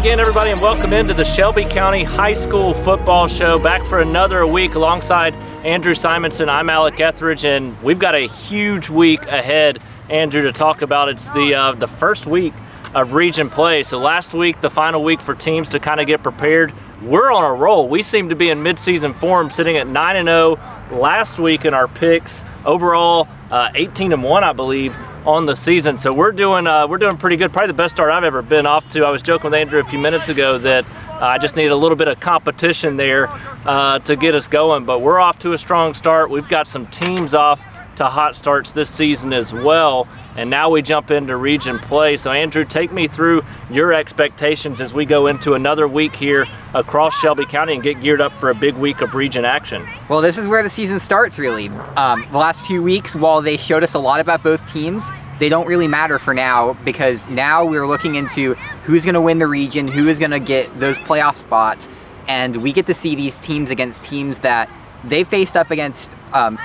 again, everybody, and welcome into the Shelby County High School Football Show. Back for another week alongside Andrew Simonson. I'm Alec Etheredge, and we've got a huge week ahead, Andrew, to talk about. It's the first week of region play. So last week, the final week for teams to kind of get prepared. We're on a roll. We seem to be in midseason form, sitting at 9-0 last week in our picks. Overall, 18-1, I believe, on the season. So we're doing pretty good. Probably the best start I've ever been off to. I was joking with Andrew a few minutes ago that I just need a little bit of competition there to get us going. But we're off to a strong start. We've got some teams off to hot starts this season as well. And now we jump into region play. So Andrew, take me through your expectations as we go into another week here across Shelby County and get geared up for a big week of region action. Well, this is where the season starts, really. The last 2 weeks, while they showed us a lot about both teams, they don't really matter for now, because now we're looking into who's going to win the region, who is going to get those playoff spots, and we get to see these teams against teams that they faced up against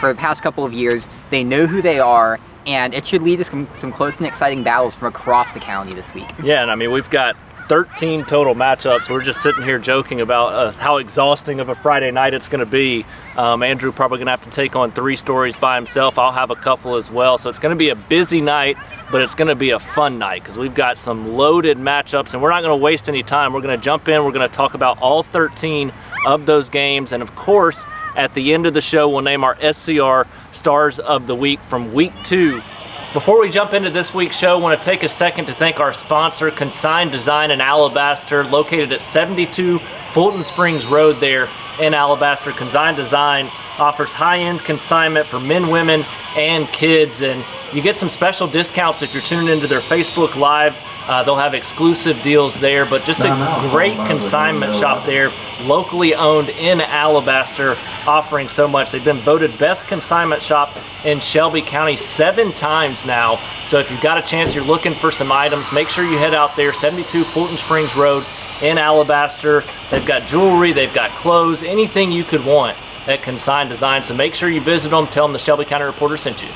for the past couple of years. They know who they are, and it should lead to some close and exciting battles from across the county this week. Yeah, and I mean, we've got 13 total matchups. We're just sitting here joking about how exhausting of a Friday night it's going to be. Andrew probably going to have to take on 3 stories by himself. I'll have a couple as well. So it's going to be a busy night, but it's going to be a fun night because we've got some loaded matchups, and we're not going to waste any time. We're going to jump in. We're going to talk about all 13 of those games, and of course, at the end of the show, we'll name our SCR Stars of the Week from Week 2. Before we jump into this week's show, I want to take a second to thank our sponsor, Consign Design in Alabaster, located at 72 Fulton Springs Road there in Alabaster. Consign Design offers high-end consignment for men, women, and kids, and you get some special discounts if you're tuning into their Facebook Live. They'll have exclusive deals there, but just a great consignment shop there, locally owned in Alabaster, offering so much. They've been voted best consignment shop in Shelby County 7 times now. So if you've got a chance, you're looking for some items, make sure you head out there, 72 Fulton Springs Road in Alabaster. They've got jewelry, they've got clothes, anything you could want at Consign Design. So make sure you visit them, tell them the Shelby County Reporter sent you.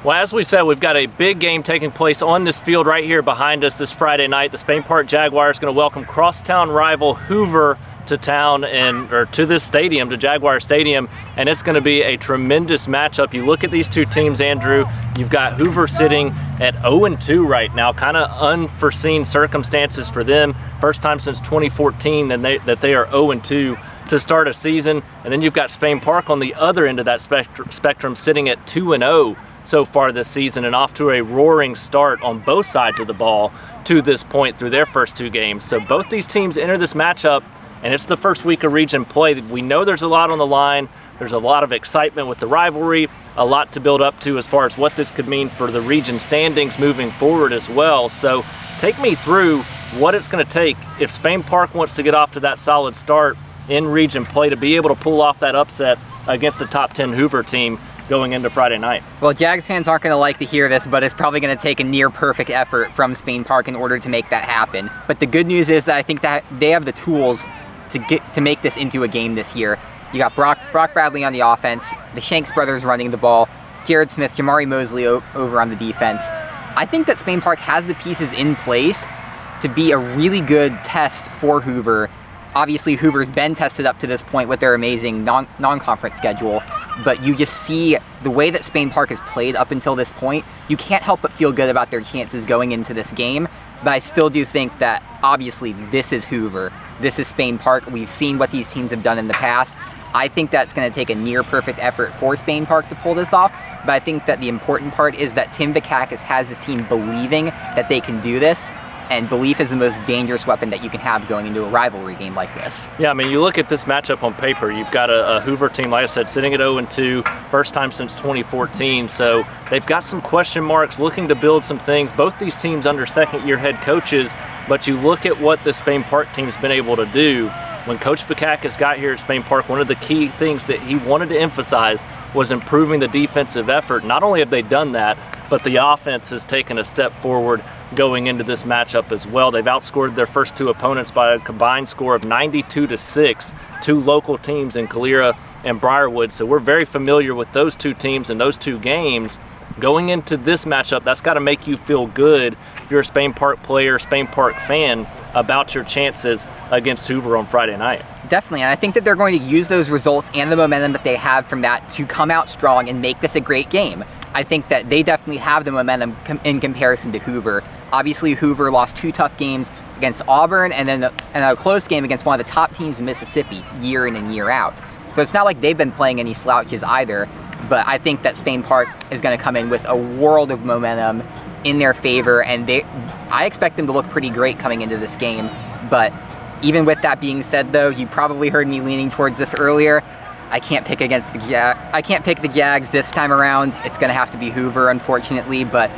Well, as we said, we've got a big game taking place on this field right here behind us this Friday night. The Spain Park Jaguars going to welcome crosstown rival Hoover to town, or to this stadium, to Jaguar Stadium, and it's going to be a tremendous matchup. You look at these two teams, Andrew, you've got Hoover sitting at 0-2 right now, kind of unforeseen circumstances for them. First time since 2014 that they are 0-2 to start a season, and then you've got Spain Park on the other end of that spectrum sitting at 2-0 so far this season, and off to a roaring start on both sides of the ball to this point through their first 2 games. So both these teams enter this matchup, and it's the first week of region play. We know there's a lot on the line. There's a lot of excitement with the rivalry, a lot to build up to as far as what this could mean for the region standings moving forward as well. So take me through what it's going to take if Spain Park wants to get off to that solid start in region play to be able to pull off that upset against the top 10 Hoover team going into Friday night. Well, Jags fans aren't going to like to hear this, but it's probably going to take a near perfect effort from Spain Park in order to make that happen. But the good news is that I think that they have the tools to make this into a game this year. You got Brock Bradley on the offense, the Shanks brothers running the ball, Jared Smith, Jamari Mosley over on the defense. I think that Spain Park has the pieces in place to be a really good test for Hoover. Obviously, Hoover's been tested up to this point with their amazing non-conference schedule, but you just see the way that Spain Park has played up until this point, you can't help but feel good about their chances going into this game. But I still do think that, obviously, this is Hoover. This is Spain Park. We've seen what these teams have done in the past. I think that's going to take a near-perfect effort for Spain Park to pull this off, but I think that the important part is that Tim Vakakis has his team believing that they can do this, and belief is the most dangerous weapon that you can have going into a rivalry game like this. Yeah, I mean, you look at this matchup on paper, you've got a Hoover team, like I said, sitting at 0-2, first time since 2014, so they've got some question marks, looking to build some things. Both these teams under second-year head coaches, but you look at what the Spain Park team's been able to do. When Coach Vakakis got here at Spain Park, one of the key things that he wanted to emphasize was improving the defensive effort. Not only have they done that, but the offense has taken a step forward going into this matchup as well. They've outscored their first 2 opponents by a combined score of 92-6, 2 local teams in Calera and Briarwood. So we're very familiar with those 2 teams and those 2 games. going into this matchup, that's got to make you feel good if you're a Spain Park player, Spain Park fan, about your chances against Hoover on Friday night. Definitely, and I think that they're going to use those results and the momentum that they have from that to come out strong and make this a great game. I think that they definitely have the momentum in comparison to Hoover. Obviously, Hoover lost 2 tough games against Auburn and then a close game against one of the top teams in Mississippi year in and year out. So it's not like they've been playing any slouches either, but I think that Spain Park is going to come in with a world of momentum in their favor, and I expect them to look pretty great coming into this game. But even with that being said, though, you probably heard me leaning towards this earlier. I can't pick against the I can't pick the Jags this time around. It's going to have to be Hoover, unfortunately, but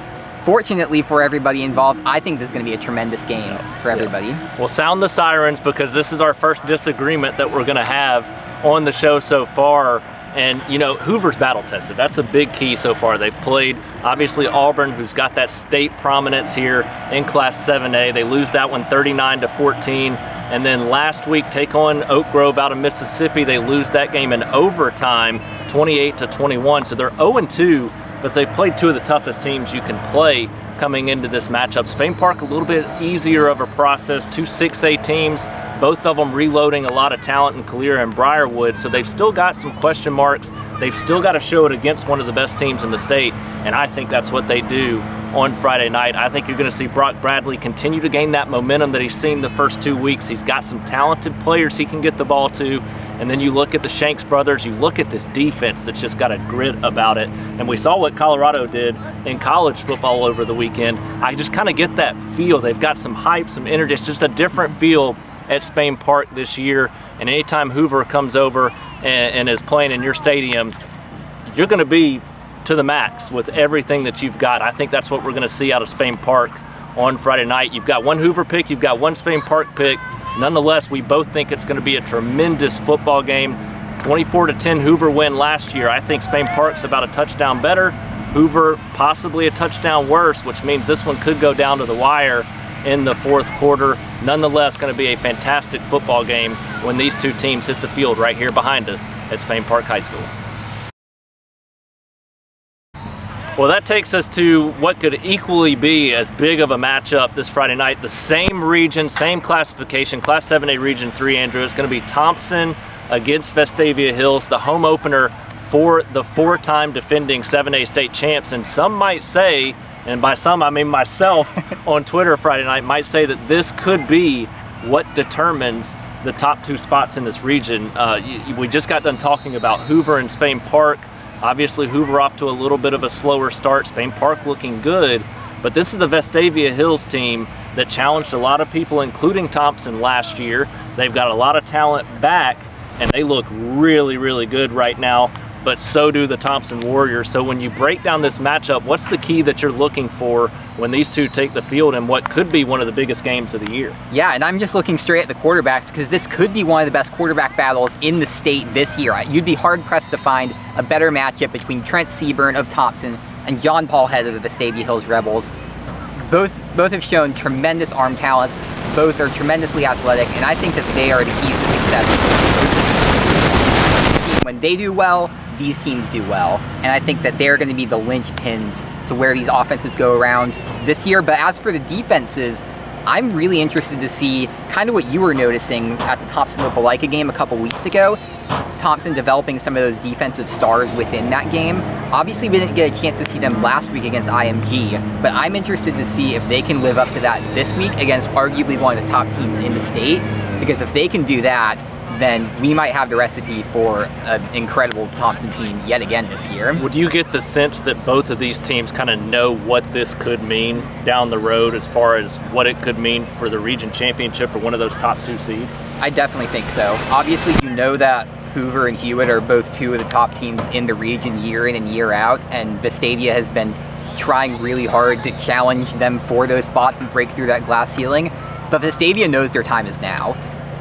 fortunately for everybody involved, I think this is going to be a tremendous game for everybody. Yeah. Well, sound the sirens, because this is our first disagreement that we're going to have on the show so far. And, you know, Hoover's battle tested. That's a big key so far. They've played, obviously, Auburn, who's got that state prominence here in Class 7A. They lose that one 39-14. And then last week, take on Oak Grove out of Mississippi. They lose that game in overtime, 28-21. So they're 0-2, but they've played 2 of the toughest teams you can play coming into this matchup. Spain Park, a little bit easier of a process, 2 6A teams, both of them reloading a lot of talent in Calera and Briarwood, so they've still got some question marks. They've still got to show it against one of the best teams in the state, and I think that's what they do on Friday night. I think you're going to see Brock Bradley continue to gain that momentum that he's seen the first 2 weeks. He's got some talented players he can get the ball to, and then you look at the Shanks brothers, you look at this defense that's just got a grit about it, and we saw what Colorado did in college football over the weekend. I just kind of get that feel. They've got some hype, some energy. It's just a different feel at Spain Park this year, and anytime Hoover comes over and is playing in your stadium, you're going to be to the max with everything that you've got. I think that's what we're going to see out of Spain Park on Friday night. You've got one Hoover pick, you've got one Spain Park pick. Nonetheless, we both think it's going to be a tremendous football game. 24-10 Hoover win last year. I think Spain Park's about a touchdown better. Hoover possibly a touchdown worse, which means this one could go down to the wire in the 4th quarter. Nonetheless, going to be a fantastic football game when these 2 teams hit the field right here behind us at Spain Park High School. Well, that takes us to what could equally be as big of a matchup this Friday night. The same region, same classification, Class 7A Region 3, Andrew. It's going to be Thompson against Vestavia Hills, the home opener for the 4-time defending 7A state champs. And some might say, and by some I mean myself on Twitter Friday night, might say that this could be what determines the top 2 spots in this region. We just got done talking about Hoover and Spain Park. Obviously, Hoover off to a little bit of a slower start. Spain Park looking good, but this is a Vestavia Hills team that challenged a lot of people, including Thompson, last year. They've got a lot of talent back, and they look really, really good right now, but so do the Thompson Warriors. So when you break down this matchup, what's the key that you're looking for when these 2 take the field in what could be one of the biggest games of the year? Yeah, and I'm just looking straight at the quarterbacks because this could be one of the best quarterback battles in the state this year. You'd be hard-pressed to find a better matchup between Trent Seaburn of Thompson and John Paul Head of the Vestavia Hills Rebels. Both have shown tremendous arm talents. Both are tremendously athletic, and I think that they are the keys to success. When they do well, these teams do well, and I think that they're going to be the linchpins to where these offenses go around this year. But as for the defenses, I'm really interested to see kind of what you were noticing at the Thompson-Opelika game a couple weeks ago. Thompson developing some of those defensive stars within that game. Obviously, we didn't get a chance to see them last week against IMG, but I'm interested to see if they can live up to that this week against arguably one of the top teams in the state, because if they can do that, then we might have the recipe for an incredible Thompson team yet again this year. Would you get the sense that both of these teams kind of know what this could mean down the road as far as what it could mean for the region championship or one of those top 2 seeds? I definitely think so. Obviously, you know that Hoover and Hewitt are both 2 of the top teams in the region year in and year out, and Vestavia has been trying really hard to challenge them for those spots and break through that glass ceiling. But Vestavia knows their time is now.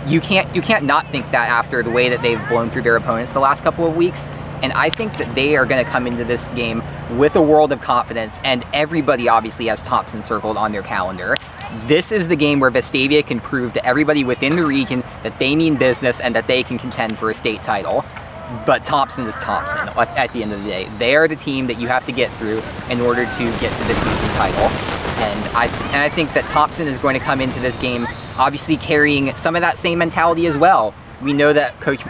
You can't not think that after the way that they've blown through their opponents the last couple of weeks. And I think that they are going to come into this game with a world of confidence, and everybody obviously has Thompson circled on their calendar. This is the game where Vestavia can prove to everybody within the region that they mean business and that they can contend for a state title. but Thompson is Thompson at the end of the day. They are the team that you have to get through in order to get to this region title. And I think that Thompson is going to come into this game obviously carrying some of that same mentality as well. We know that coach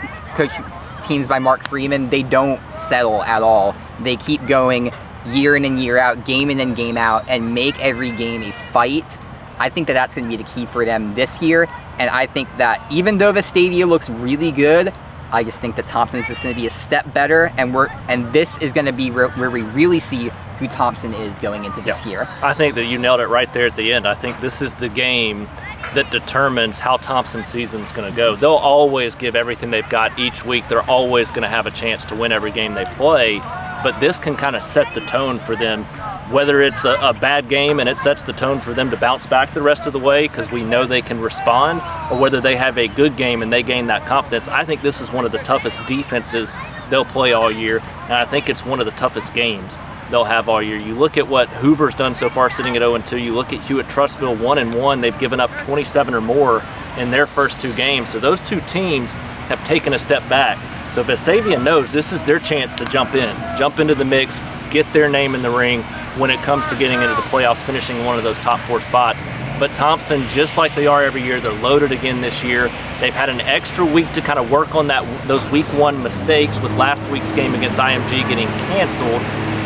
teams by Mark Freeman, they don't settle at all. They keep going year in and year out, game in and game out, and make every game a fight. I think that that's going to be the key for them this year. And I think that even though Vestavia looks really good, I just think that Thompson is just going to be a step better, and this is going to be where we really see who Thompson is going into this year. I think that you nailed it right there at the end. I think this is the game that determines how Thompson's season is going to go. They'll always give everything they've got each week. They're always going to have a chance to win every game they play, but this can kind of set the tone for them. Whether it's a bad game and it sets the tone for them to bounce back the rest of the way because we know they can respond, or whether they have a good game and they gain that confidence, I think this is one of the toughest defenses they'll play all year, and I think it's one of the toughest games they'll have all year. You look at what Hoover's done so far sitting at 0-2. You look at Hewitt-Trussville 1-1. They've given up 27 or more in their first 2 games. So those 2 teams have taken a step back. So Vestavia knows this is their chance to jump into the mix, get their name in the ring when it comes to getting into the playoffs, finishing one of those top 4 spots. But Thompson, just like they are every year, they're loaded again this year. They've had an extra week to kind of work on those week 1 mistakes with last week's game against IMG getting canceled.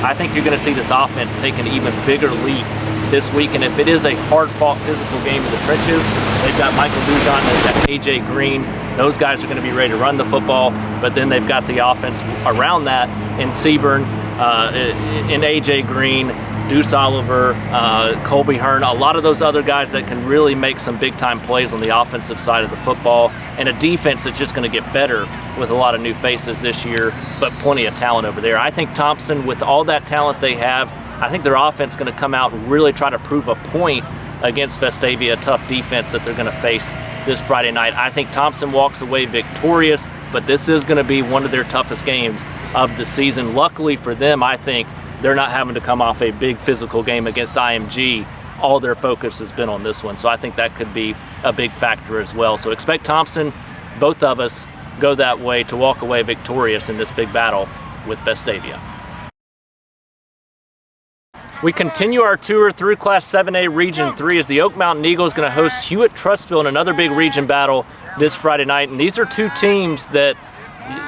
I think you're going to see this offense take an even bigger leap this week, and if it is a hard-fought physical game in the trenches, they've got Michael Dujon, they've got AJ Green. Those guys are going to be ready to run the football, but then they've got the offense around that in Seaburn, in AJ Green, Deuce Oliver, Colby Hearn, a lot of those other guys that can really make some big-time plays on the offensive side of the football, and a defense that's just going to get better with a lot of new faces this year, but plenty of talent over there. I think Thompson, with all that talent they have, I think their offense is going to come out and really try to prove a point against Vestavia, a tough defense that they're going to face this Friday night. I think Thompson walks away victorious, but this is going to be one of their toughest games of the season. Luckily for them, I think they're not having to come off a big physical game against IMG. All their focus has been on this one, so I think that could be a big factor as well. So expect Thompson, both of us, go that way to walk away victorious in this big battle with Vestavia. We continue our tour through Class 7A Region 3 as the Oak Mountain Eagles going to host Hewitt-Trussville in another big region battle this Friday night. And these are 2 teams that,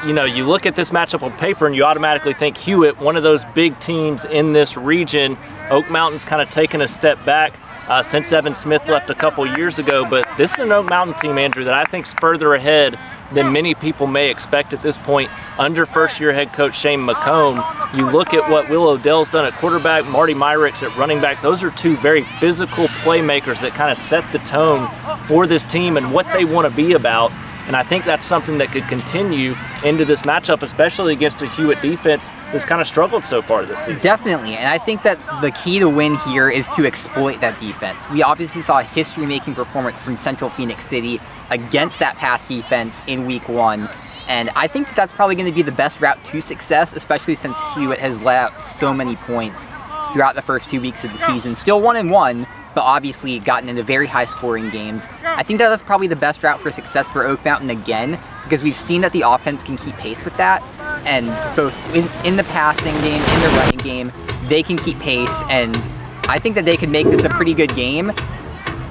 you know, you look at this matchup on paper and you automatically think Hewitt, one of those big teams in this region. Oak Mountain's kind of taken a step back since Evan Smith left a couple years ago, but this is an Oak Mountain team, Andrew, that I think is further ahead than many people may expect at this point under first-year head coach Shane McComb. You look at what Will Odell's done at quarterback, Marty Myrick's at running back. Those are 2 very physical playmakers that kind of set the tone for this team and what they want to be about. And I think that's something that could continue into this matchup, especially against a Hewitt defense that's kind of struggled so far this season. Definitely, and I think that the key to win here is to exploit that defense. We obviously saw a history-making performance from Central Phoenix City against that pass defense in week 1. And I think that that's probably going to be the best route to success, especially since Hewitt has let out so many points throughout the first 2 weeks of the season. Still 1-1, but obviously gotten into very high-scoring games. I think that that's probably the best route for success for Oak Mountain again, because we've seen that the offense can keep pace with that, and both in the passing game, in the running game, they can keep pace, and I think that they could make this a pretty good game.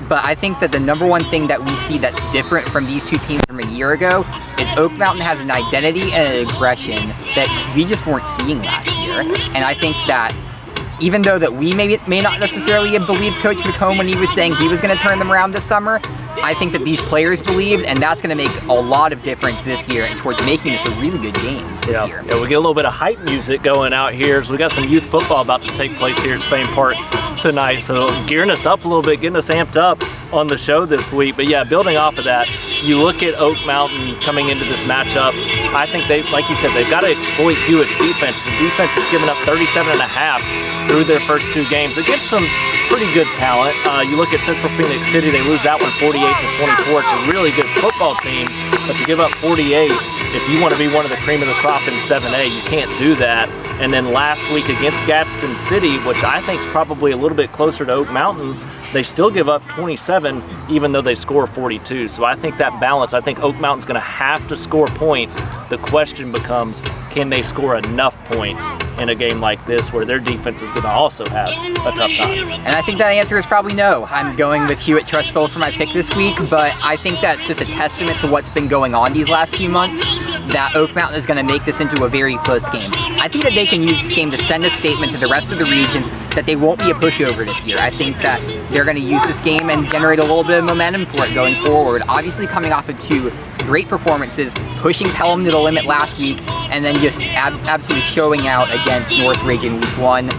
But I think that the number one thing that we see that's different from these 2 teams from a year ago is Oak Mountain has an identity and an aggression that we just weren't seeing last year. And I think that even though that we may not necessarily have believed Coach McComb when he was saying he was going to turn them around this summer, I think that these players believed, and that's going to make a lot of difference this year and towards making this a really good game this year. Yeah, we get a little bit of hype music going out here. So we got some youth football about to take place here at Spain Park tonight. So gearing us up a little bit, getting us amped up on the show this week. But yeah, building off of that, you look at Oak Mountain coming into this matchup. I think they, like you said, they've got to exploit Hewitt's defense. The defense has given up 37.5 through their first 2 games against some pretty good talent. You look at Central Phoenix City, they lose that one 48-24. It's a really good football team, but to give up 48, if you want to be one of the cream of the crop in 7A, you can't do that. And then last week against Gadsden City, which I think is probably a little bit closer to Oak Mountain they still give up 27 even though they score 42. So I think that balance, I think Oak Mountain's going to have to score points. The question becomes, can they score enough points in a game like this where their defense is going to also have a tough time? And I think that answer is probably no. I'm going with Hewitt-Trussville for my pick this week, but I think that's just a testament to what's been going on these last few months, that Oak Mountain is going to make this into a very close game. I think that they can use this game to send a statement to the rest of the region that they won't be a pushover this year. I think that they're going to use this game and generate a little bit of momentum for it going forward. Obviously coming off of 2 great performances, pushing Pelham to the limit last week, and then just absolutely showing out against Northridge in week 1.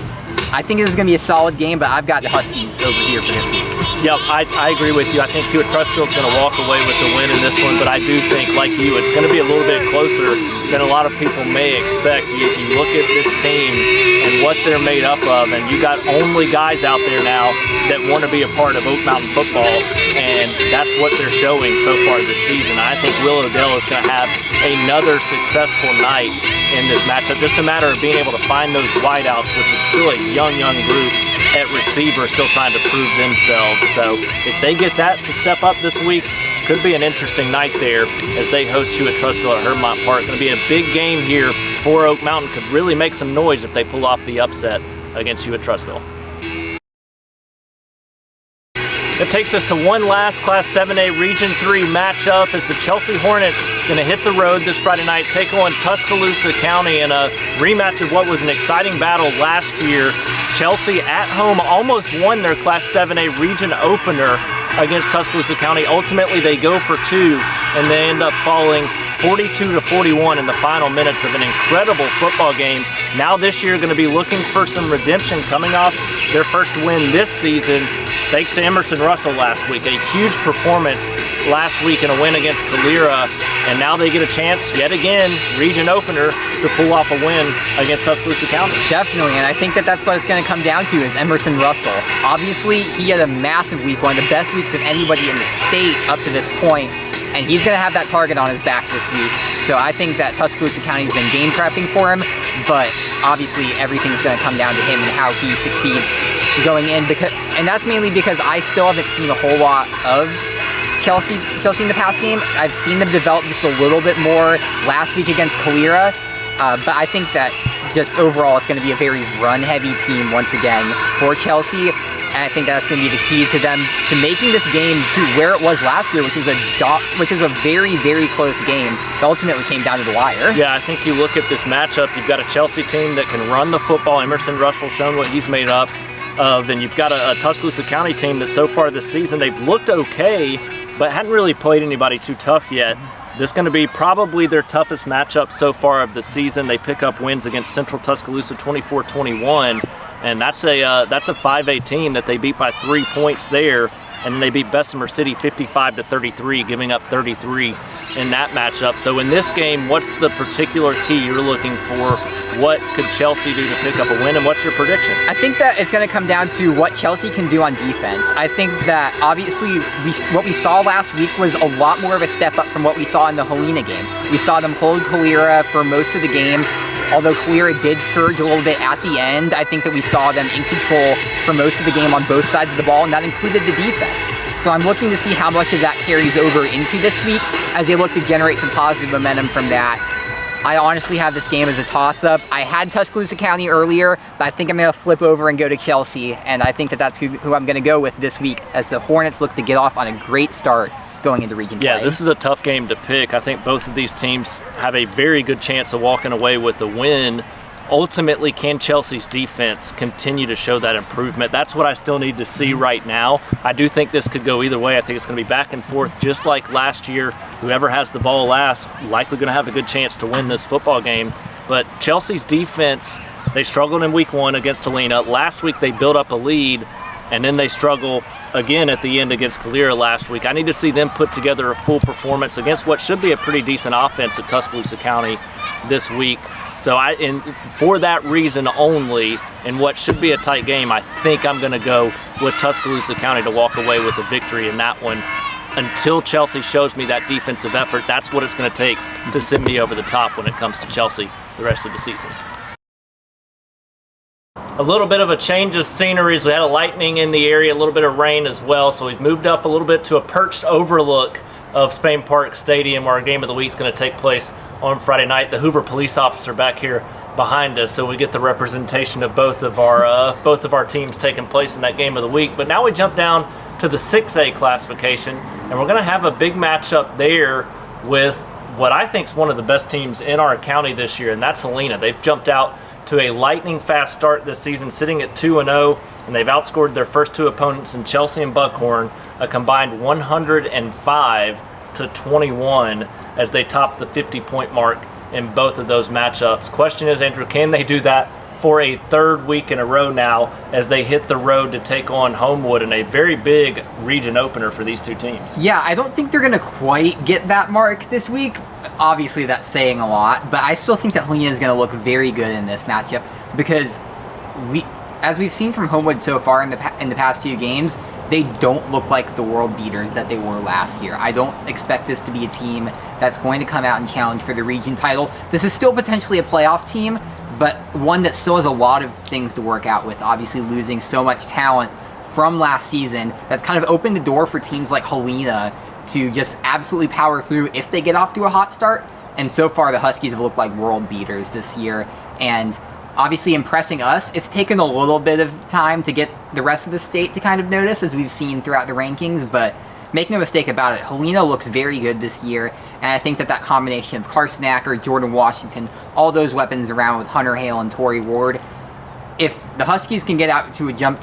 I think this is going to be a solid game, but I've got the Huskies over here for this week. Yep, I agree with you. I think Hewitt-Trussville is going to walk away with the win in this one, but I do think, like you, it's going to be a little bit closer than a lot of people may expect. You look at this team and what they're made up of, and you got only guys out there now that want to be a part of Oak Mountain football, and that's what they're showing so far this season. I think Willowdale is going to have another successful night in this matchup. Just a matter of being able to find those wideouts, which is still a young group at receiver still trying to prove themselves. So if they get that to step up this week, could be an interesting night there as they host Hewitt-Trussville at Hermont Park. Going to be a big game here for Oak Mountain. Could really make some noise if they pull off the upset against Hewitt-Trussville. That takes us to one last Class 7A Region 3 matchup as the Chelsea Hornets going to hit the road this Friday night, take on Tuscaloosa County in a rematch of what was an exciting battle last year. Chelsea at home almost won their Class 7A Region opener against Tuscaloosa County. Ultimately, they go for 2, and they end up falling 42-41 in the final minutes of an incredible football game. Now this year going to be looking for some redemption coming off their first win this season thanks to Emerson Russell last week. A huge performance last week in a win against Calera, and now they get a chance yet again, region opener, to pull off a win against Tuscaloosa County. Definitely, and I think that that's what it's going to come down to is Emerson Russell. Obviously, he had a massive week, one of the best weeks of anybody in the state up to this point, and he's going to have that target on his back this week. So I think that Tuscaloosa County's been game prepping for him, but obviously everything's going to come down to him and how he succeeds going in, and that's mainly because I still haven't seen a whole lot of Chelsea in the past game. I've seen them develop just a little bit more last week against Calera, but I think that just overall it's going to be a very run-heavy team once again for Chelsea. And I think that's going to be the key to them to making this game to where it was last year, which is a very, very close game that ultimately came down to the wire. Yeah, I think you look at this matchup, you've got a Chelsea team that can run the football. Emerson Russell shown what he's made up of, and you've got a Tuscaloosa County team that so far this season, they've looked okay, but hadn't really played anybody too tough yet. This is going to be probably their toughest matchup so far of the season. They pick up wins against Central Tuscaloosa 24-21. And that's a 5A team that they beat by 3 points there, and then they beat Bessemer City 55-33, giving up 33 in that matchup. So in this game, what's the particular key you're looking for? What could Chelsea do to pick up a win, and what's your prediction? I think that it's going to come down to what Chelsea can do on defense. I think that obviously what we saw last week was a lot more of a step up from what we saw in the Helena game. We saw them hold Calera for most of the game. Although Calera did surge a little bit at the end, I think that we saw them in control for most of the game on both sides of the ball, and that included the defense. So I'm looking to see how much of that carries over into this week as they look to generate some positive momentum from that. I honestly have this game as a toss-up. I had Tuscaloosa County earlier, but I think I'm going to flip over and go to Chelsea, and I think that that's who I'm going to go with this week as the Hornets look to get off on a great start going into region play. Yeah, this is a tough game to pick. I think both of these teams have a very good chance of walking away with the win. Ultimately, can Chelsea's defense continue to show that improvement? That's what I still need to see right now. I do think this could go either way. I think it's going to be back and forth just like last year. Whoever has the ball last likely going to have a good chance to win this football game. But Chelsea's defense, they struggled in week 1 against Helena. Last week they built up a lead, and then they struggle again at the end against Calera last week. I need to see them put together a full performance against what should be a pretty decent offense at Tuscaloosa County this week. So for that reason only, in what should be a tight game, I think I'm going to go with Tuscaloosa County to walk away with a victory in that one. Until Chelsea shows me that defensive effort, that's what it's going to take to send me over the top when it comes to Chelsea the rest of the season. a little bit of a change of scenery. We had a lightning in the area, a little bit of rain as well, so we've moved up a little bit to a perched overlook of Spain Park Stadium, where our game of the week is going to take place on Friday night. The Hoover police officer back here behind us, so we get the representation of both of our teams taking place in that game of the week. But now we jump down to the 6A classification, and we're going to have a big matchup there with what I think is one of the best teams in our county this year, and that's Helena. They've jumped out to a lightning fast start this season, sitting at 2-0, and they've outscored their first two opponents in Chelsea and Buckhorn a combined 105-21 as they top the 50-point mark in both of those matchups. Question is, Andrew, can they do that for a third week in a row now as they hit the road to take on Homewood in a very big region opener for these two teams? Yeah, I don't think they're going to quite get that mark this week. Obviously, that's saying a lot, but I still think that Helena is going to look very good in this matchup because as we've seen from Homewood so far in the past few games, they don't look like the world beaters that they were last year. I don't expect this to be a team that's going to come out and challenge for the region title. This is still potentially a playoff team, but one that still has a lot of things to work out with, obviously losing so much talent from last season. That's kind of opened the door for teams like Helena to just absolutely power through if they get off to a hot start. And so far, the Huskies have looked like world beaters this year. And obviously impressing us, it's taken a little bit of time to get the rest of the state to kind of notice, as we've seen throughout the rankings. But make no mistake about it, Helena looks very good this year. And I think that combination of Carson Acker, Jordan Washington, all those weapons around with Hunter Hale and Torrey Ward, if the Huskies can get out to a jump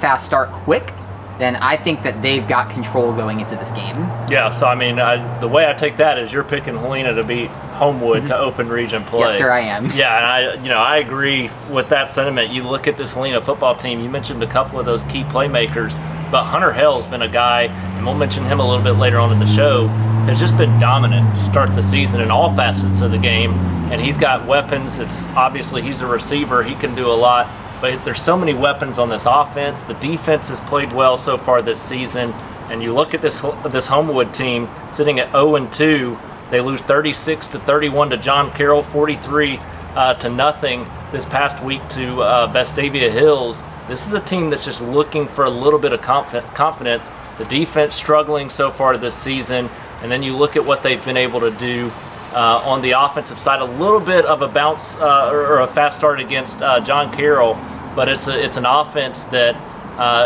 fast start quick, then I think that they've got control going into this game. Yeah, so I mean, the way I take that is you're picking Helena to beat Homewood to open region play. Yes, sir, I am. Yeah, and I agree with that sentiment. You look at this Helena football team, you mentioned a couple of those key playmakers, but Hunter Hale's been a guy, and we'll mention him a little bit later on in the show, has just been dominant to start the season in all facets of the game, and he's got weapons. It's obviously he's a receiver, he can do a lot. But there's so many weapons on this offense. The defense has played well so far this season. And you look at this Homewood team sitting at 0-2. They lose 36-31 to John Carroll, 43-0 this past week to Vestavia Hills. This is a team that's just looking for a little bit of confidence. The defense struggling so far this season. And then you look at what they've been able to do on the offensive side, a little bit of a bounce or a fast start against John Carroll, but it's an offense that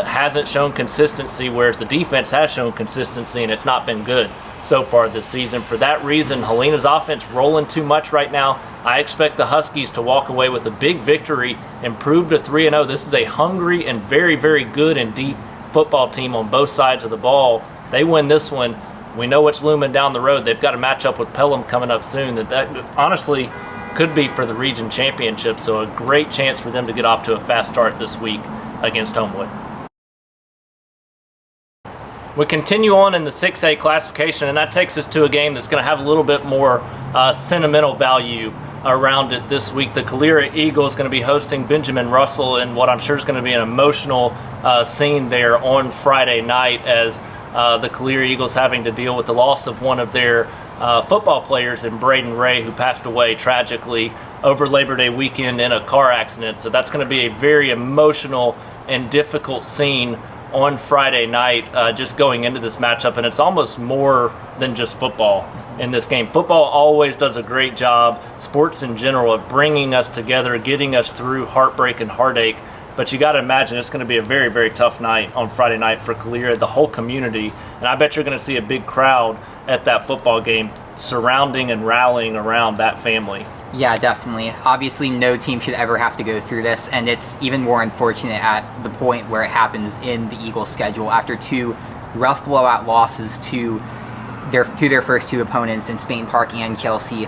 hasn't shown consistency, whereas the defense has shown consistency, and it's not been good so far this season. For that reason, Helena's offense rolling too much right now. I expect the Huskies to walk away with a big victory, improve to 3-0. This is a hungry and very, very good and deep football team on both sides of the ball. They win this one. We know what's looming down the road. They've got a matchup with Pelham coming up soon that honestly could be for the region championship, so a great chance for them to get off to a fast start this week against Homewood. We continue on in the 6A classification, and that takes us to a game that's going to have a little bit more sentimental value around it this week. The Calera Eagles going to be hosting Benjamin Russell in what I'm sure is going to be an emotional scene there on Friday night, as the Calera Eagles having to deal with the loss of one of their football players in Braden Ray, who passed away tragically over Labor Day weekend in a car accident. So that's going to be a very emotional and difficult scene on Friday night, just going into this matchup. And it's almost more than just football in this game. Football always does a great job, sports in general, of bringing us together, getting us through heartbreak and heartache. But you got to imagine it's going to be a very, very tough night on Friday night for Calera, the whole community. And I bet you're going to see a big crowd at that football game surrounding and rallying around that family. Yeah, definitely. Obviously, no team should ever have to go through this, and it's even more unfortunate at the point where it happens in the Eagles' schedule after two rough blowout losses to their first two opponents in Spain Park and Chelsea.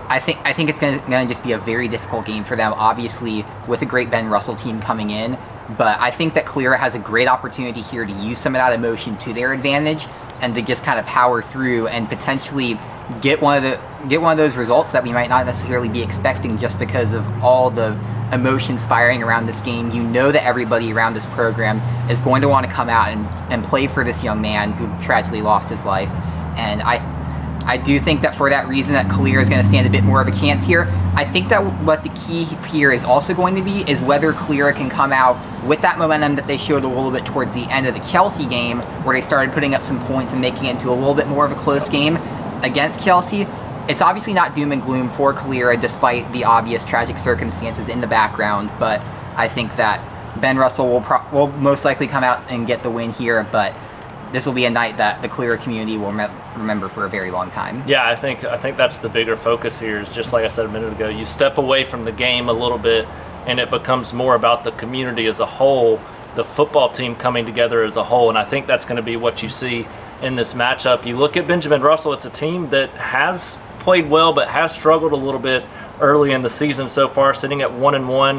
I think it's going to just be a very difficult game for them, obviously, with a great Ben Russell team coming in. But I think that Calera has a great opportunity here to use some of that emotion to their advantage and to just kind of power through and potentially get one of those results that we might not necessarily be expecting, just because of all the emotions firing around this game. You know that everybody around this program is going to want to come out and play for this young man who tragically lost his life. And I do think that for that reason that Calera is going to stand a bit more of a chance here. I think that what the key here is also going to be is whether Calera can come out with that momentum that they showed a little bit towards the end of the Chelsea game, where they started putting up some points and making it into a little bit more of a close game against Chelsea. It's obviously not doom and gloom for Calera despite the obvious tragic circumstances in the background, but I think that Ben Russell will most likely come out and get the win here, but this will be a night that the Calera community will remember for a very long time. Yeah, I think that's the bigger focus here, is just like I said a minute ago, you step away from the game a little bit and it becomes more about the community as a whole, the football team coming together as a whole, and I think that's going to be what you see in this matchup. You look at Benjamin Russell, it's a team that has played well but has struggled a little bit early in the season so far, sitting at 1-1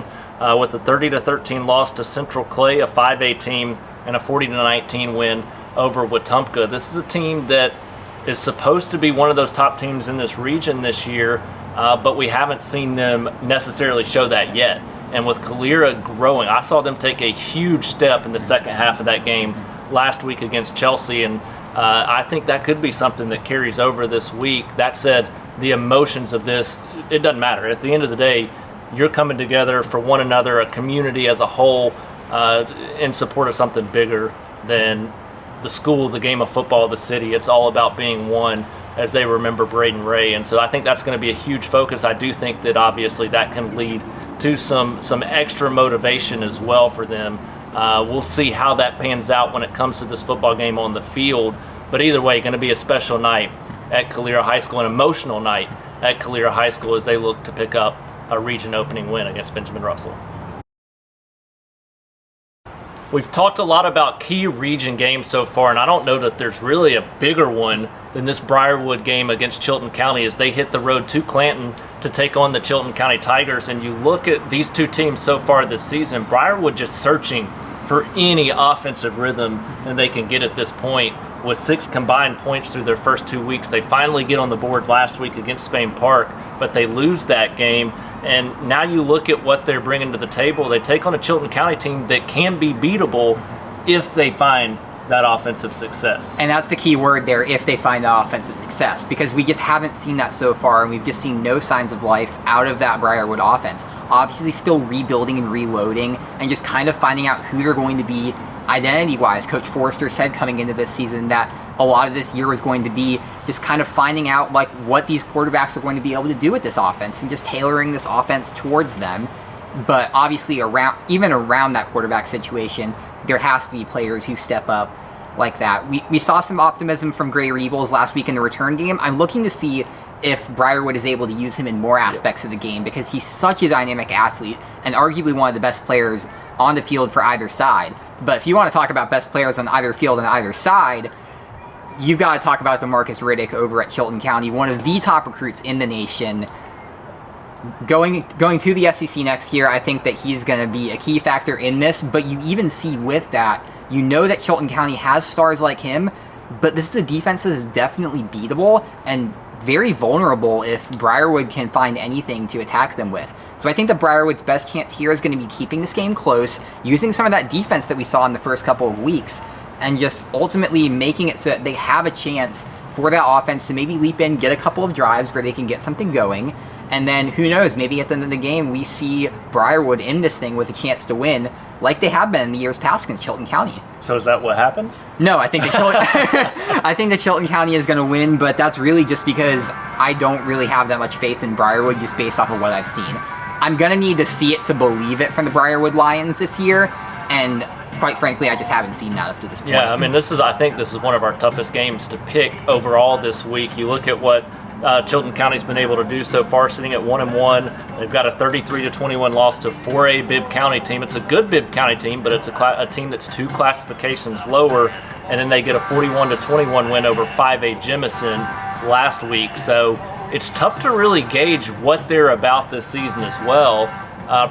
with a 30-13 loss to Central Clay, a 5A team, and a 40-19 win over Wetumpka. This is a team that is supposed to be one of those top teams in this region this year, but we haven't seen them necessarily show that yet. And with Calera growing, I saw them take a huge step in the second half of that game last week against Chelsea, and I think that could be something that carries over this week. That said, the emotions of this, it doesn't matter. At the end of the day, you're coming together for one another, a community as a whole, in support of something bigger than the school, the game of football, the city. It's all about being one as they remember Braden Ray. And so I think that's going to be a huge focus. I do think that obviously that can lead to some extra motivation as well for them. We'll see how that pans out when it comes to this football game on the field. But either way, going to be a special night at Calera High School, an emotional night at Calera High School as they look to pick up a region opening win against Benjamin Russell. We've talked a lot about key region games so far, and I don't know that there's really a bigger one than this Briarwood game against Chilton County as they hit the road to Clanton to take on the Chilton County Tigers. And you look at these two teams so far this season, Briarwood just searching for any offensive rhythm that they can get at this point. With 6 combined points through their first 2 weeks, they finally get on the board last week against Spain Park, but they lose that game. And now you look at what they're bringing to the table. They take on a Chilton County team that can be beatable if they find that offensive success. And that's the key word there, if they find the offensive success, because we just haven't seen that so far, and we've just seen no signs of life out of that Briarwood offense. Obviously still rebuilding and reloading and just kind of finding out who they're going to be identity-wise. Coach Forrester said coming into this season that a lot of this year was going to be just kind of finding out like what these quarterbacks are going to be able to do with this offense and just tailoring this offense towards them. But obviously even around that quarterback situation, there has to be players who step up like that. We saw some optimism from Gray Rebels last week in the return game. I'm looking to see if Briarwood is able to use him in more aspects of the game, because he's such a dynamic athlete and arguably one of the best players on the field for either side. But if you want to talk about best players on either field and either side, you've got to talk about DeMarcus Riddick over at Chilton County, one of the top recruits in the nation. Going to the SEC next year, I think that he's going to be a key factor in this, but you even see with that, you know that Chilton County has stars like him, but this is a defense that is definitely beatable and very vulnerable if Briarwood can find anything to attack them with. So I think that Briarwood's best chance here is going to be keeping this game close, using some of that defense that we saw in the first couple of weeks, and just ultimately making it so that they have a chance for that offense to maybe leap in, get a couple of drives where they can get something going, and then who knows, maybe at the end of the game we see Briarwood in this thing with a chance to win, like they have been in the years past against Chilton County. So is that what happens? No, I think I think that Chilton County is going to win, but that's really just because I don't really have that much faith in Briarwood just based off of what I've seen. I'm going to need to see it to believe it from the Briarwood Lions this year, and quite frankly, I just haven't seen that up to this point. Yeah, I mean, I think this is one of our toughest games to pick overall this week. You look at what Chilton County's been able to do so far, sitting at 1-1. They've got a 33-21 loss to 4A Bibb County team. It's a good Bibb County team, but it's a team that's 2 classifications lower. And then they get a 41-21 win over 5A Jemison last week. So it's tough to really gauge what they're about this season as well.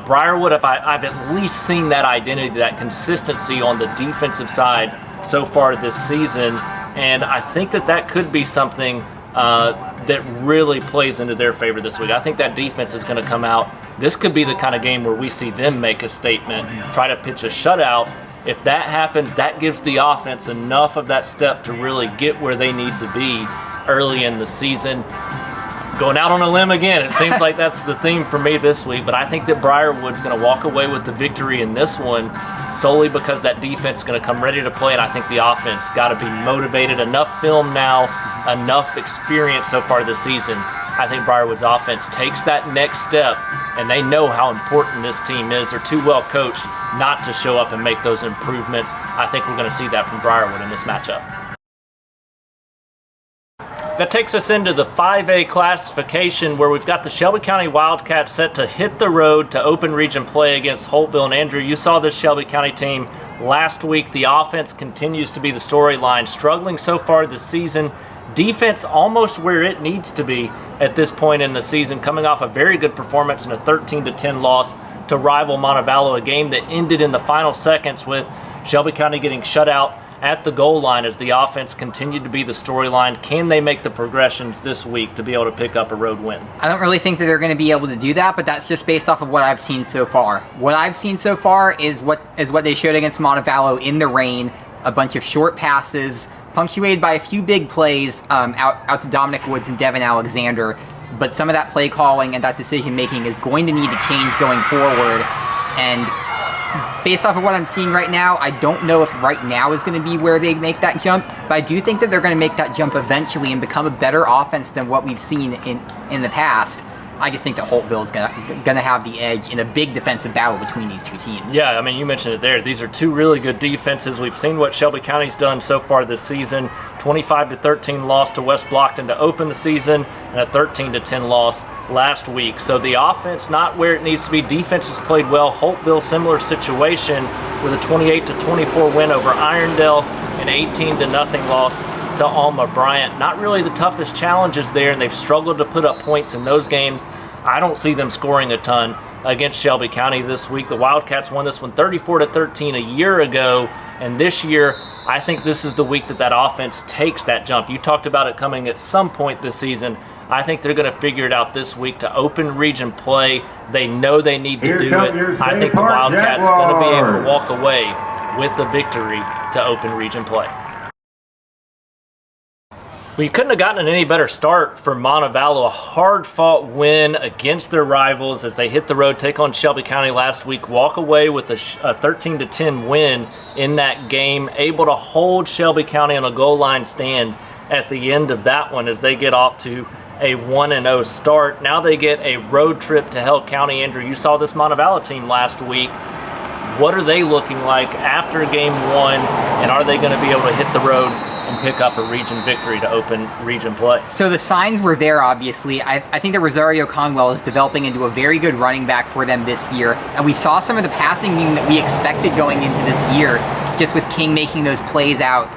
Briarwood, I've at least seen that identity, that consistency on the defensive side so far this season, and I think that could be something that really plays into their favor this week. I think that defense is going to come out. This could be the kind of game where we see them make a statement, try to pitch a shutout. If that happens, that gives the offense enough of that step to really get where they need to be early in the season. Going out on a limb again. It seems like that's the theme for me this week, but I think that Briarwood's going to walk away with the victory in this one solely because that defense is going to come ready to play, and I think the offense got to be motivated. Enough film now, enough experience so far this season. I think Briarwood's offense takes that next step, and they know how important this team is. They're too well coached not to show up and make those improvements. I think we're going to see that from Briarwood in this matchup. That takes us into the 5A classification, where we've got the Shelby County Wildcats set to hit the road to open region play against Holtville. And Andrew, you saw this Shelby County team last week. The offense continues to be the storyline, struggling so far this season. Defense almost where it needs to be at this point in the season, coming off a very good performance in a 13-10 loss to rival Montevallo, a game that ended in the final seconds with Shelby County getting shut out at the goal line as the offense continued to be the storyline. Can they make the progressions this week to be able to pick up a road win? I don't really think that they're going to be able to do that, but that's just based off of what I've seen so far. What I've seen so far is what they showed against Montevallo in the rain, a bunch of short passes, punctuated by a few big plays out to Dominic Woods and Devin Alexander. But some of that play calling and that decision making is going to need to change going forward. And based off of what I'm seeing right now, I don't know if right now is going to be where they make that jump, but I do think that they're going to make that jump eventually and become a better offense than what we've seen in the past. I just think that Holtville is going to have the edge in a big defensive battle between these two teams. Yeah, I mean, you mentioned it there. These are two really good defenses. We've seen what Shelby County's done so far this season. 25-13 loss to West Blockton to open the season, and a 13-10 loss last week. So the offense not where it needs to be. Defense has played well. Holtville, similar situation with a 28-24 win over Irondale, an 18-0 loss to Alma Bryant. Not really the toughest challenges there, and they've struggled to put up points in those games. I don't see them scoring a ton against Shelby County this week. The Wildcats won this one 34-13 a year ago, and this year I think this is the week that offense takes that jump. You talked about it coming at some point this season. I think they're going to figure it out this week to open region play. They know they need to do it. I think the Wildcats are going to be able to walk away with the victory to open region play. We couldn't have gotten an any better start for Montevallo. A hard-fought win against their rivals as they hit the road, take on Shelby County last week, walk away with a 13-10 win in that game, able to hold Shelby County on a goal line stand at the end of that one as they get off to a 1-0 start. Now they get a road trip to Hale County. Andrew, you saw this Montevallo team last week. What are they looking like after game one, and are they going to be able to hit the road and pick up a region victory to open region play? So the signs were there, obviously. I think that Rosario Conwell is developing into a very good running back for them this year, and we saw some of the passing game that we expected going into this year, just with King making those plays out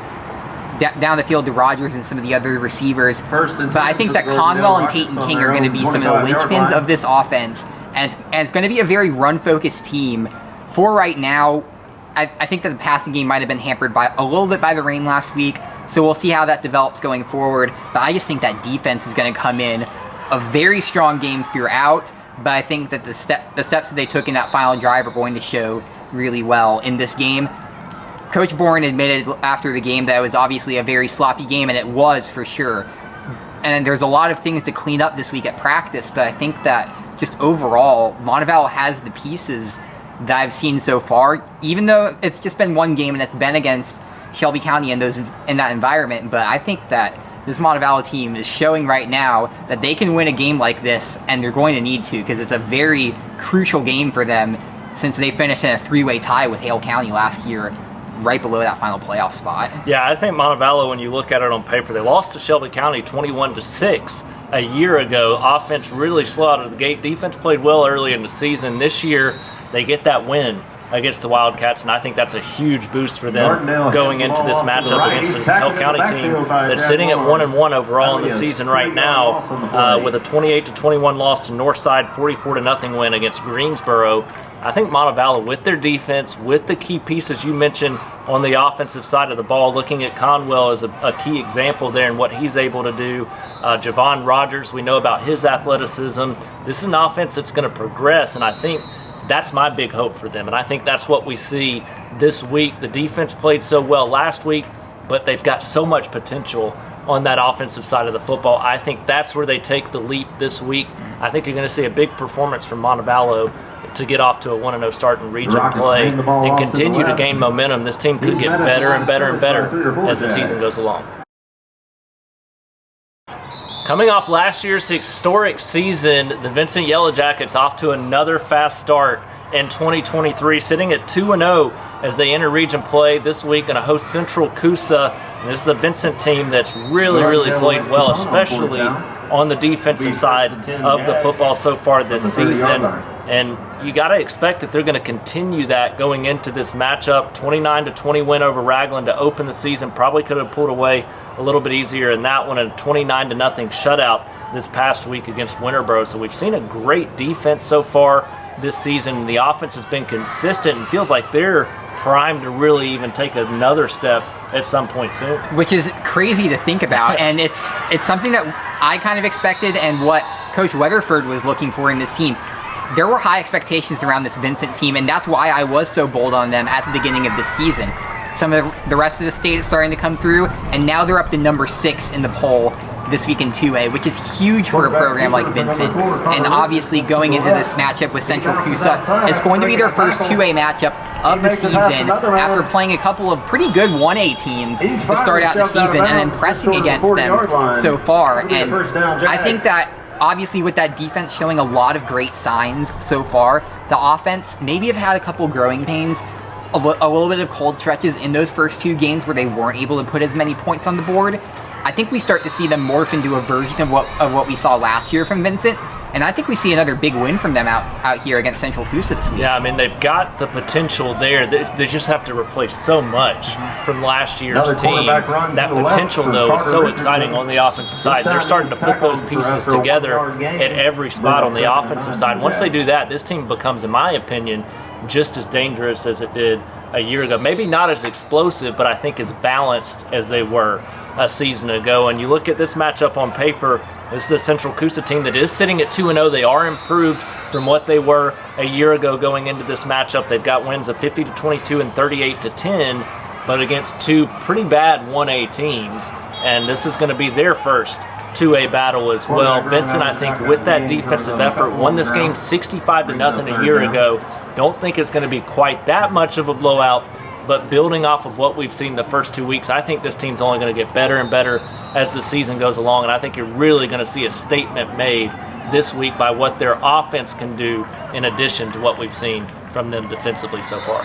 down the field to Rogers and some of the other receivers. But I think that Conwell and Peyton King are going to be some of the linchpins of this offense, and it's going to be a very run-focused team. For right now, I think that the passing game might have been hampered by a little bit by the rain last week, so we'll see how that develops going forward. But I just think that defense is going to come in a very strong game throughout, but I think that the steps that they took in that final drive are going to show really well in this game. Coach Bourne admitted after the game that it was obviously a very sloppy game, and it was for sure. And there's a lot of things to clean up this week at practice, but I think that just overall, Montevallo has the pieces that I've seen so far, even though it's just been one game and it's been against Shelby County in that environment. But I think that this Montevallo team is showing right now that they can win a game like this, and they're going to need to, because it's a very crucial game for them since they finished in a three-way tie with Hale County last year, right below that final playoff spot. Yeah, I think Montevallo, when you look at it on paper, they lost to Shelby County 21-6 a year ago. Offense really slow out of the gate. Defense played well early in the season. This year, they get that win against the Wildcats, and I think that's a huge boost for them going into this matchup against a Hale County team that's sitting at 1-1 overall in the season right now, with a 28-21 loss to Northside, 44-0 win against Greensboro. I think Montevallo, with their defense, with the key pieces you mentioned on the offensive side of the ball, looking at Conwell as a key example there and what he's able to do. Javon Rogers, we know about his athleticism. This is an offense that's going to progress, and I think that's my big hope for them, and I think that's what we see this week. The defense played so well last week, but they've got so much potential on that offensive side of the football. I think that's where they take the leap this week. I think you're going to see a big performance from Montevallo to get off to a 1-0 start in region play and continue to gain momentum. This team could get better and better and better as the season goes along. Coming off last year's historic season, the Vincent Yellow Jackets off to another fast start in 2023, sitting at 2-0 as they enter region play this week and host Central Coosa. And this is a Vincent team that's really played well, especially on the defensive side of the football so far this season. And you got to expect that they're going to continue that going into this matchup. 29-20 win over Raglan to open the season. Probably could have pulled away a little bit easier in that one. A 29-0 shutout this past week against Winterboro. So we've seen a great defense so far this season. The offense has been consistent and feels like they're primed to really even take another step at some point soon. Which is crazy to think about, and it's something that I kind of expected and what Coach Weatherford was looking for in this team. There were high expectations around this Vincent team, and that's why I was so bold on them at the beginning of the season. Some of the rest of the state is starting to come through, and now they're up to number 6 in the poll this week in 2A, which is huge for a program like Vincent. And obviously going into this matchup with Central Coosa, it's going to be their first 2A matchup of the season after playing a couple of pretty good 1A teams to start out the season and then pressing against them so far. And I think that obviously with that defense showing a lot of great signs so far, the offense maybe have had a couple growing pains, a little bit of cold stretches in those first 2 games where they weren't able to put as many points on the board. I think we start to see them morph into a version of what we saw last year from Vincent, and I think we see another big win from them out here against Central Coosa this week. Yeah, I mean, they've got the potential there. They just have to replace so much from last year's team. That potential, though, is so exciting on the offensive side. They're starting to put those pieces together at every spot on the offensive side. Once they do that, this team becomes, in my opinion, just as dangerous as it did a year ago. Maybe not as explosive, but I think as balanced as they were a season ago. And you look at this matchup on paper, this is a Central Coosa team that is sitting at 2-0. They are improved from what they were a year ago going into this matchup. They've got wins of 50-22 and 38-10, but against 2 pretty bad 1A teams. And this is going to be their first 2A battle as well. Vincent, I think, with that defensive effort, won this game 65-0 a year ago. Don't think it's going to be quite that much of a blowout, but building off of what we've seen the first 2 weeks, I think this team's only going to get better and better as the season goes along, and I think you're really going to see a statement made this week by what their offense can do in addition to what we've seen from them defensively so far.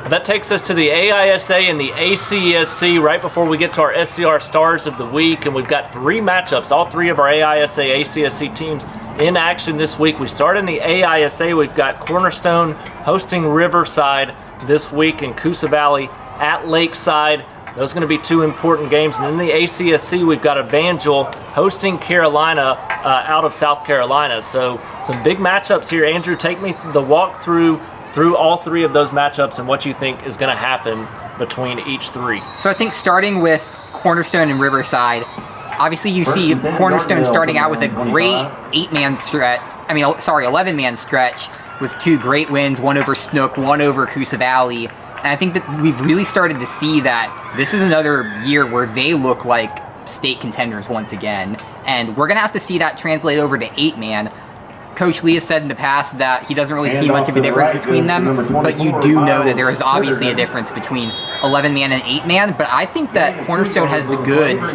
That takes us to the AISA and the ACSC right before we get to our SCR Stars of the Week, and we've got 3 matchups, all 3 of our AISA, ACSC teams in action this week. We start in the AISA. We've got Cornerstone hosting Riverside this week in Coosa Valley at Lakeside. Those are going to be 2 important games. And in the ACSC, we've got Evangel hosting Carolina out of South Carolina. So some big matchups here. Andrew, take me through the walkthrough through all 3 of those matchups and what you think is going to happen between each 3. So I think starting with Cornerstone and Riverside, obviously you see Cornerstone starting out with a great 11-man stretch with 2 great wins, one over Snook, one over Coosa Valley. And I think that we've really started to see that this is another year where they look like state contenders once again. And we're going to have to see that translate over to 8-man. Coach Lee has said in the past that he doesn't really see much of a difference between them, but you do know that there is obviously a difference between 11-man and 8-man, but I think that Cornerstone has the goods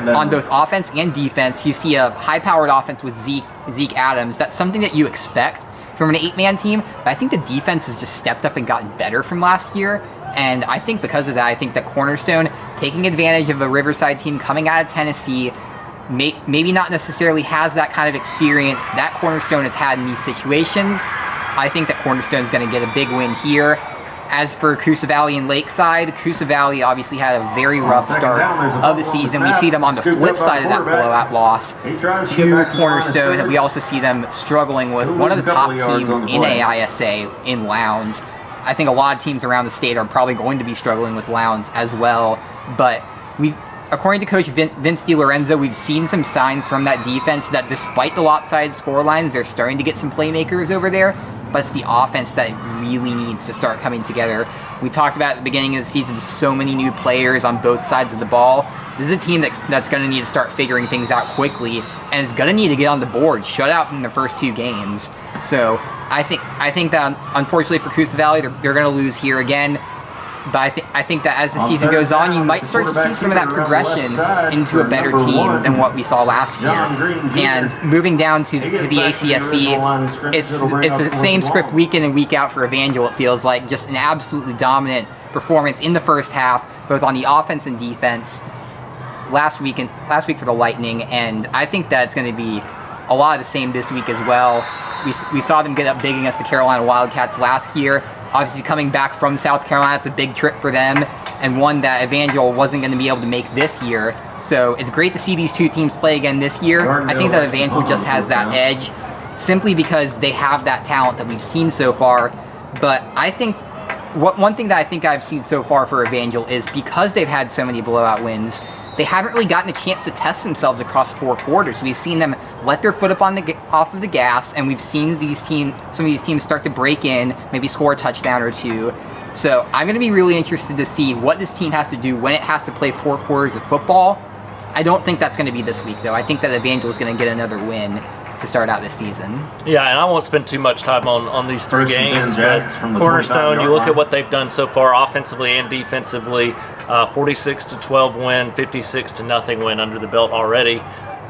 on both offense and defense. You see a high-powered offense with Zeke Adams. That's something that you expect from an 8-man team, but I think the defense has just stepped up and gotten better from last year, and I think because of that, I think that Cornerstone, taking advantage of a Riverside team coming out of Tennessee, maybe not necessarily has that kind of experience that Cornerstone has had in these situations. I think that Cornerstone is going to get a big win here. As for Coosa Valley and Lakeside, Coosa Valley obviously had a very rough start of the season. We see them on the flip side of that blowout loss to Cornerstone, and we also see them struggling with one of the top teams in AISA in Lowndes. I think a lot of teams around the state are probably going to be struggling with Lowndes as well, but according to Coach Vince DiLorenzo, we've seen some signs from that defense that despite the lopsided scorelines, they're starting to get some playmakers over there. but it's the offense that really needs to start coming together. We talked about at the beginning of the season, so many new players on both sides of the ball. This is a team that's going to need to start figuring things out quickly, and is going to need to get on the board. Shut out in the first 2 games. So I think that unfortunately for Coosa Valley, they're going to lose here again. But I think that as the season goes on, you might start to see some of that progression into a better team than what we saw last year. And moving down to the ACSC, it's the same script week in and week out for Evangel, it feels like. Just an absolutely dominant performance in the first half, both on the offense and defense. Last week for the Lightning, and I think that it's going to be a lot of the same this week as well. We saw them get up big against the Carolina Wildcats last year. Obviously, coming back from South Carolina, it's a big trip for them, and one that Evangel wasn't going to be able to make this year. So it's great to see these 2 teams play again this year. I think that Evangel just has that edge, simply because they have that talent that we've seen so far. But I think one thing that I think I've seen so far for Evangel is because they've had so many blowout wins, they haven't really gotten a chance to test themselves across 4 quarters. We've seen them let their foot up off of the gas, and we've seen some of these teams start to break in, maybe score a touchdown or 2. So I'm going to be really interested to see what this team has to do when it has to play 4 quarters of football. I don't think that's going to be this week, though. I think that Evangel is going to get another win to start out this season. Yeah, and I won't spend too much time on these 3 games, but Cornerstone, you look at what they've done so far offensively and defensively. 46-12 win, 56-0 win under the belt already.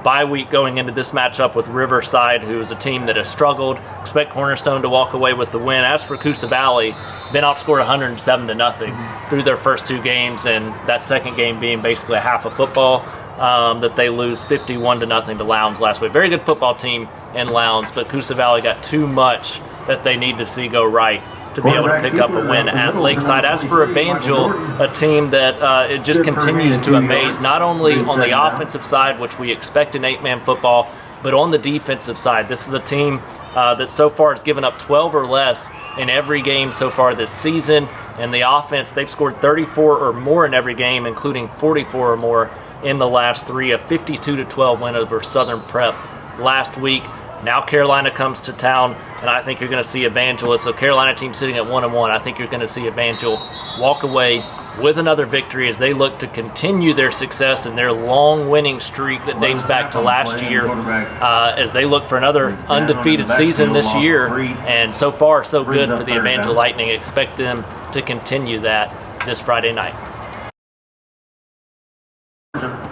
Bye week going into this matchup with Riverside, who is a team that has struggled. Expect Cornerstone to walk away with the win. As for Coosa Valley, been outscored 107-0 through their first 2 games, and that second game being basically a half of football. That they lose 51-0 to Lowndes last week. Very good football team in Lowndes, but Coosa Valley got too much that they need to see go right to be able to pick up a win at Lakeside. As for Evangel, a team that it just continues to amaze, not only on the offensive side, which we expect in 8-man football, but on the defensive side. This is a team that so far has given up 12 or less in every game so far this season. And the offense, they've scored 34 or more in every game, including 44 or more in the last 3, a 52-12 win over Southern Prep last week. Now Carolina comes to town, and I think you're going to see Evangel. It's a Carolina team sitting at 1-1. I think you're going to see Evangel walk away with another victory as they look to continue their success and their long winning streak that dates back to last year, as they look for another undefeated season this year. And so far, so good for the Evangel Lightning. Expect them to continue that this Friday night.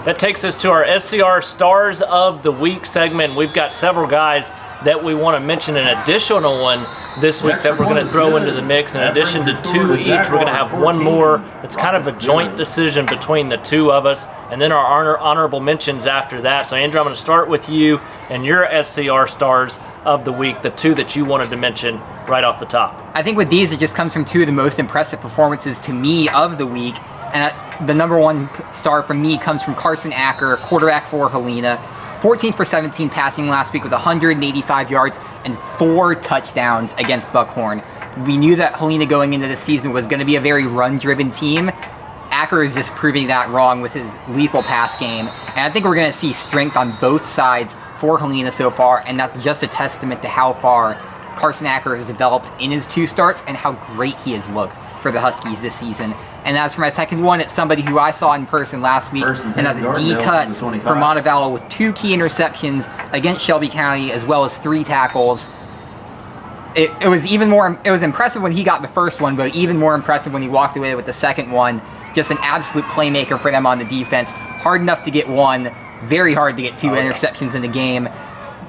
That takes us to our SCR Stars of the Week segment. We've got several guys that we want to mention, an additional one this week that we're going to throw into the mix. In addition to 2 each, we're going to have one more that's kind of a joint decision between the 2 of us, and then our honorable mentions after that. So Andrew, I'm going to start with you and your SCR Stars of the Week, the 2 that you wanted to mention right off the top. I think with these, it just comes from 2 of the most impressive performances to me of the week. And the number 1 star for me comes from Carson Acker, quarterback for Helena. 14 for 17 passing last week with 185 yards and 4 touchdowns against Buckhorn. We knew that Helena going into the season was going to be a very run-driven team. Acker is just proving that wrong with his lethal pass game. And I think we're going to see strength on both sides for Helena so far, and that's just a testament to how far Carson Acker has developed in his 2 starts and how great he has looked for the Huskies this season. And as for my second one, it's somebody who I saw in person last week, and that's D. Cuts for Montevallo with 2 key interceptions against Shelby County, as well as 3 tackles. It was impressive when he got the first one, but even more impressive when he walked away with the second one. Just an absolute playmaker for them on the defense. Hard enough to get 1, very hard to get 2 interceptions in the game.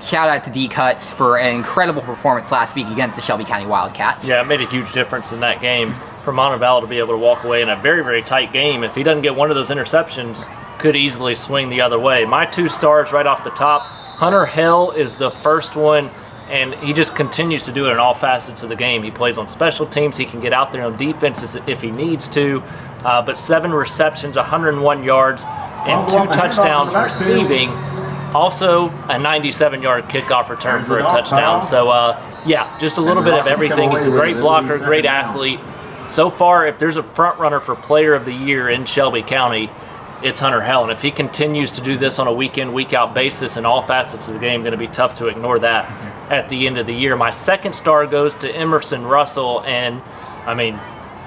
Shout out to D. Cuts for an incredible performance last week against the Shelby County Wildcats. Yeah, it made a huge difference in that game for Montevallo to be able to walk away in a very, very tight game. If he doesn't get one of those interceptions, could easily swing the other way. My 2 stars right off the top, Hunter Hale is the first one, and he just continues to do it in all facets of the game. He plays on special teams. He can get out there on defenses if he needs to. But 7 receptions, 101 yards, and 2 touchdowns receiving. Also, a 97-yard kickoff return for a touchdown. So, yeah, just a little bit of everything. He's a great blocker, great athlete. So far, if there's a front runner for Player of the Year in Shelby County, it's Hunter Hale. And if he continues to do this on a week-in, week-out basis in all facets of the game, going to be tough to ignore that at the end of the year. My second star goes to Emerson Russell, and I mean,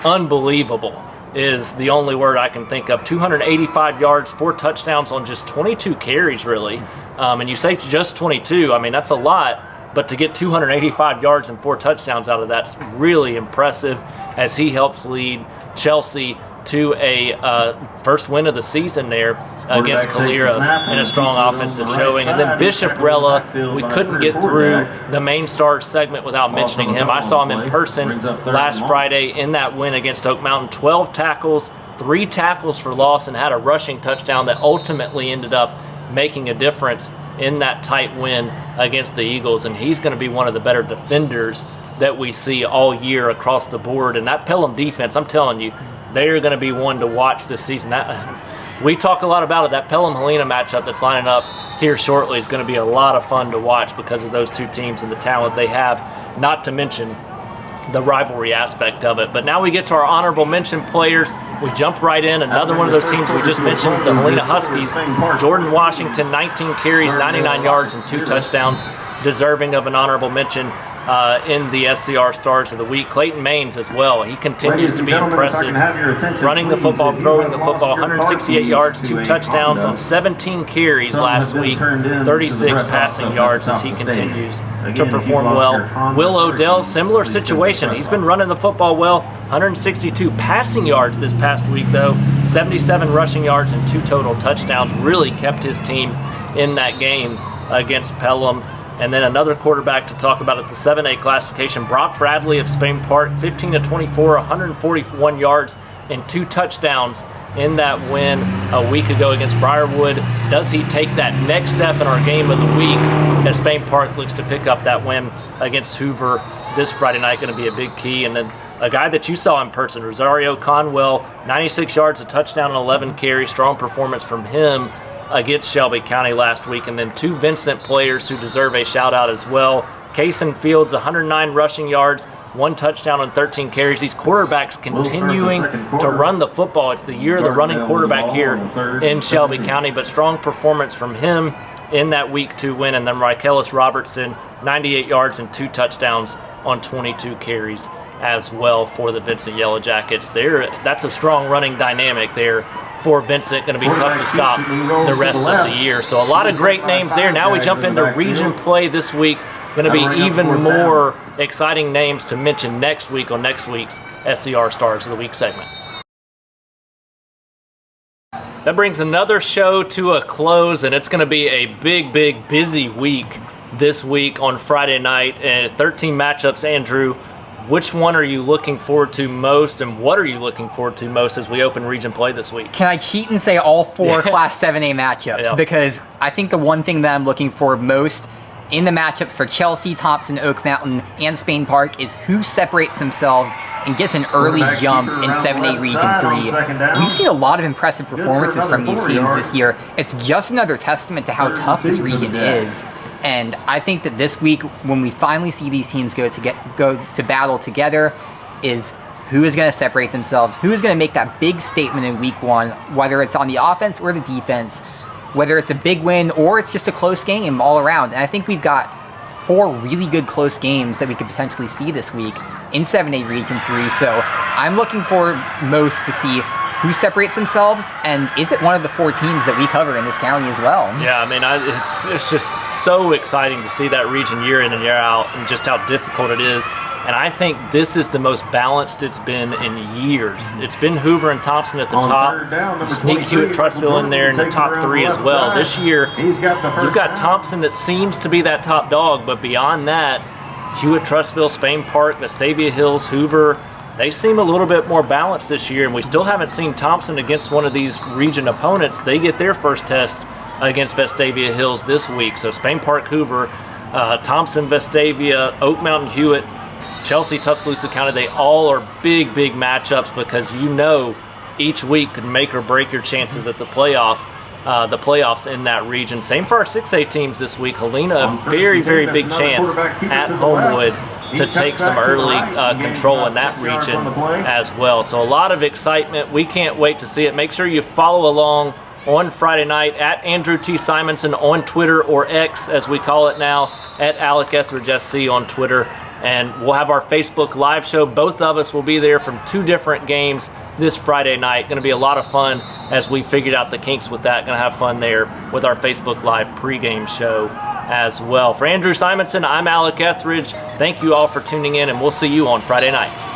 unbelievable is the only word I can think of. 285 yards, 4 touchdowns on just 22 carries, really. And you say just 22, I mean, that's a lot, but to get 285 yards and 4 touchdowns out of that's really impressive as he helps lead Chelsea to a first win of the season there against Calera in a strong offensive showing. And then Bishop Rella, we couldn't get through the main stars segment without mentioning him. I saw him in person last Friday in that win against Oak Mountain. 12 tackles, 3 tackles for loss, and had a rushing touchdown that ultimately ended up making a difference in that tight win against the Eagles. And he's going to be one of the better defenders that we see all year across the board. And that Pelham defense, I'm telling you, they're going to be one to watch this season. We talk a lot about it. That Pelham-Helena matchup that's lining up here shortly is going to be a lot of fun to watch because of those two teams and the talent they have, not to mention the rivalry aspect of it. But now we get to our honorable mention players. We jump right in. Another one of those teams we just mentioned, the Helena Huskies. Jordan Washington, 19 carries, 99 yards, and 2 touchdowns, deserving of an honorable mention in the SCR Stars of the Week. Clayton Maines as well. He continues to be impressive. Running the football, throwing the football, 168 yards, 2 touchdowns on 17 carries last week, 36 passing yards as he continues to perform well. Will Odell, similar situation. He's been running the football well, 162 passing yards this past week though, 77 rushing yards and 2 total touchdowns. Really kept his team in that game against Pelham. And then another quarterback to talk about at the 7A classification, Brock Bradley of Spain Park, 15 of 24, 141 yards and 2 touchdowns in that win a week ago against Briarwood. Does he take that next step in our game of the week as Spain Park looks to pick up that win against Hoover this Friday night? Going to be a big key. And then a guy that you saw in person, Rosario Conwell, 96 yards, a touchdown and 11 carries. Strong performance from him against Shelby County last week. And then 2 Vincent players who deserve a shout out as well. Kaysen Fields, 109 rushing yards, 1 touchdown and 13 carries. These quarterbacks continuing to run the football. It's the year of the running quarterback here in Shelby County, but strong performance from him in that week 2 win. And then Rykellis Robertson, 98 yards and 2 touchdowns on 22 carries as well for the Vincent Yellow Jackets. That's a strong running dynamic there for Vincent. Going to be tough to stop the rest of the year. So a lot of great names there. Now we jump into region play this week. Going to be even more exciting names to mention next week on next week's SCR Stars of the Week segment. That brings another show to a close, and it's going to be a big, busy week this week on Friday night. And 13 matchups, Andrew. Which one are you looking forward to most, and what are you looking forward to most as we open region play this week? Can I cheat and say all 4 Class 7A matchups? Yeah. Because I think the one thing that I'm looking for most in the matchups for Chelsea, Thompson, Oak Mountain, and Spain Park is who separates themselves and gets an early jump in 7A Region 3. We've seen a lot of impressive performances from these teams this year. It's just another testament to how tough this region is. And I think that this week, when we finally see these teams go to battle together, is who is going to separate themselves, who is going to make that big statement in week 1, whether it's on the offense or the defense, whether it's a big win or it's just a close game all around. And I think we've got 4 really good close games that we could potentially see this week in 7A Region 3. So I'm looking forward most to see who separates themselves, and is it one of the 4 teams that we cover in this county as well? Yeah, I mean, it's just so exciting to see that region year in and year out and just how difficult it is. And I think this is the most balanced it's been in years. It's been Hoover and Thompson at the top. You sneak Hewitt-Trussville in there in the top 3 as well. This year, you've got Thompson that seems to be that top dog, but beyond that, Hewitt-Trussville, Spain Park, Vestavia Hills, Hoover, they seem a little bit more balanced this year, and we still haven't seen Thompson against one of these region opponents. They get their first test against Vestavia Hills this week. So Spain Park, Hoover, Thompson, Vestavia, Oak Mountain, Hewitt, Chelsea, Tuscaloosa County, they all are big matchups because you know each week could make or break your chances at the playoffs in that region. Same for our 6A teams this week. Helena, a very big chance at Homewood to take some early control in that region as well. So a lot of excitement. We can't wait to see it. Make sure you follow along on Friday night at Andrew T. Simonson on Twitter, or X as we call it now, at Alec Etheredge SC on Twitter. And we'll have our Facebook live show. Both of us will be there from 2 different games this Friday night. Going to be a lot of fun as we figured out the kinks with that. Going to have fun there with our Facebook Live pregame show as well. For Andrew Simonson, I'm Alec Etheredge. Thank you all for tuning in, and we'll see you on Friday night.